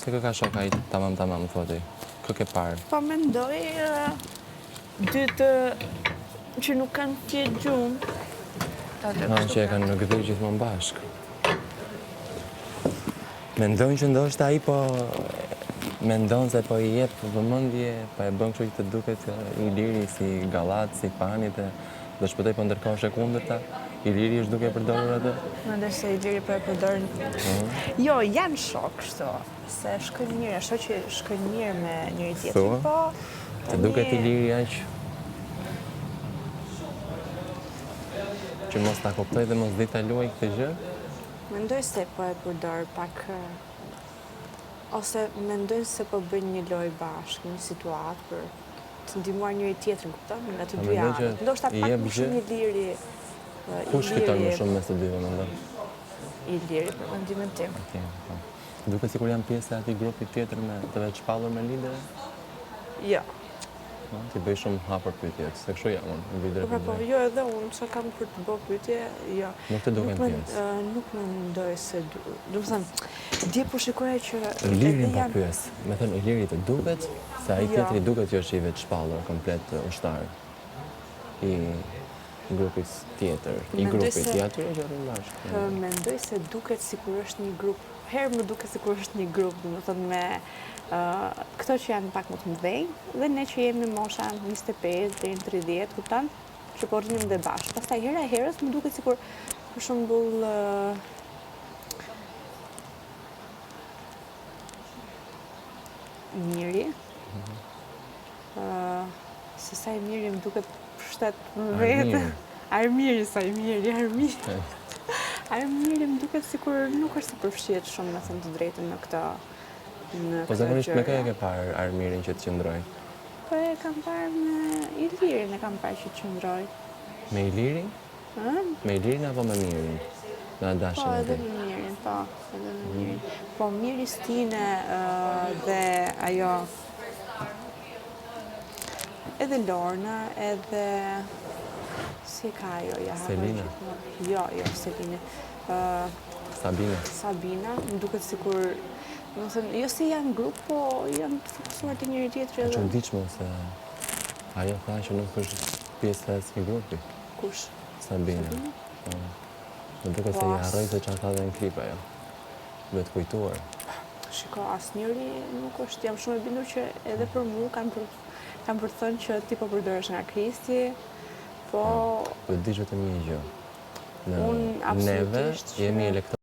Se kë ka shok ai tamam, thoti. Kë ke parë? Po mendoj dytë që nuk kanë tjetë gjumë. Që e kanë në gëdhur gjithmonë bashkë. Mendojnë që ndoshta ai po mendon se po i jep vëmendje, po e bën kështu që të duket Iliri si gallat, si fanit do shpëtoj, po ndërkohë është e kundërta. Iliri është duke përdorur atë. Mendoj se Iliri po e përdor. Jo, janë shok kështu, se shkojnë mirë, ashtu që shkojnë mirë me njëri tjetrin, po. Të duket Iliri aq që mos ta kuptoj dhe mos di ta luaj këtë gjë. Mendoj se po e përdor pak, ose mendojnë se po bëjnë një lojë bashkë, një situatë për të ndihmuar njëri tjetrin, kupton? Nga të dy anët. Ndoshta pak më shumë Iliri. Kush fiton më shumë mes të dyve, mendon? Iliri, për mendimin tim. Duket sikur janë pjesë e atij grupi tjetër me të vetë shpallur me lidere? Jo. Ti bëj shumë hapur pyetje, se kështu jam unë, në vidre. Po, jo edhe unë, që kam për të bërë pyetje, jo. Nuk të duken pjesë? Nuk më mendoj se, do të thënë, dje po shikoja që... Ilirin po pyes, me thënë Iliri të duket, se ai tjetri duket që është i vetë shpallur, komplet ushtar i grupit tjetër, i grupit, i atyre që rrinë bashkë. Mendoj se duket sikur është një grup, herë më duket sikur është një grup, do të thënë me këto që janë pak më të mëdhenj, dhe ne që jemi mosha 25 deri në 30, kupton, që po rrinim dhe bashkë. Pastaj hera e herës më duket sikur për shembull Miri, se sa i Miri më duket pushtet më vetë. Armiri, sa i Miri, Armiri. Armiri më duket sikur nuk është se përfshihet shumë, me thënë të drejtën, në këtë. Po zakonisht me kë e ke parë Armirin që të qëndroj? Po e kam parë me Ilirin, e kam parë që të qëndroj. Me Ilirin? Me Ilirin apo me Mirin? Me Adashin? Po, edhe me Mirin, po. Edhe me Mirin. Po, Miri Stine dhe ajo... Edhe Lorna, edhe... Si ka ajo, ja. Selina? Jo, Selina. Sabina, më duket sikur... Jo se janë grup, po janë të fokusuar të njëri tjetri edhe... Që ndiqme se ajo tha që nuk është pjesë të asnjë grupi. Kush? Sabina. Më duket se i harroi se çfarë tha dhe në klip ajo. Duhet kujtuar. Shiko, asnjëri nuk është, jam shumë e bindur që edhe për mua kanë për thënë që ti po përdorësh nga Kristi, po... Po dish vetëm një gjë. Unë absolutisht... Neve jemi elektronë.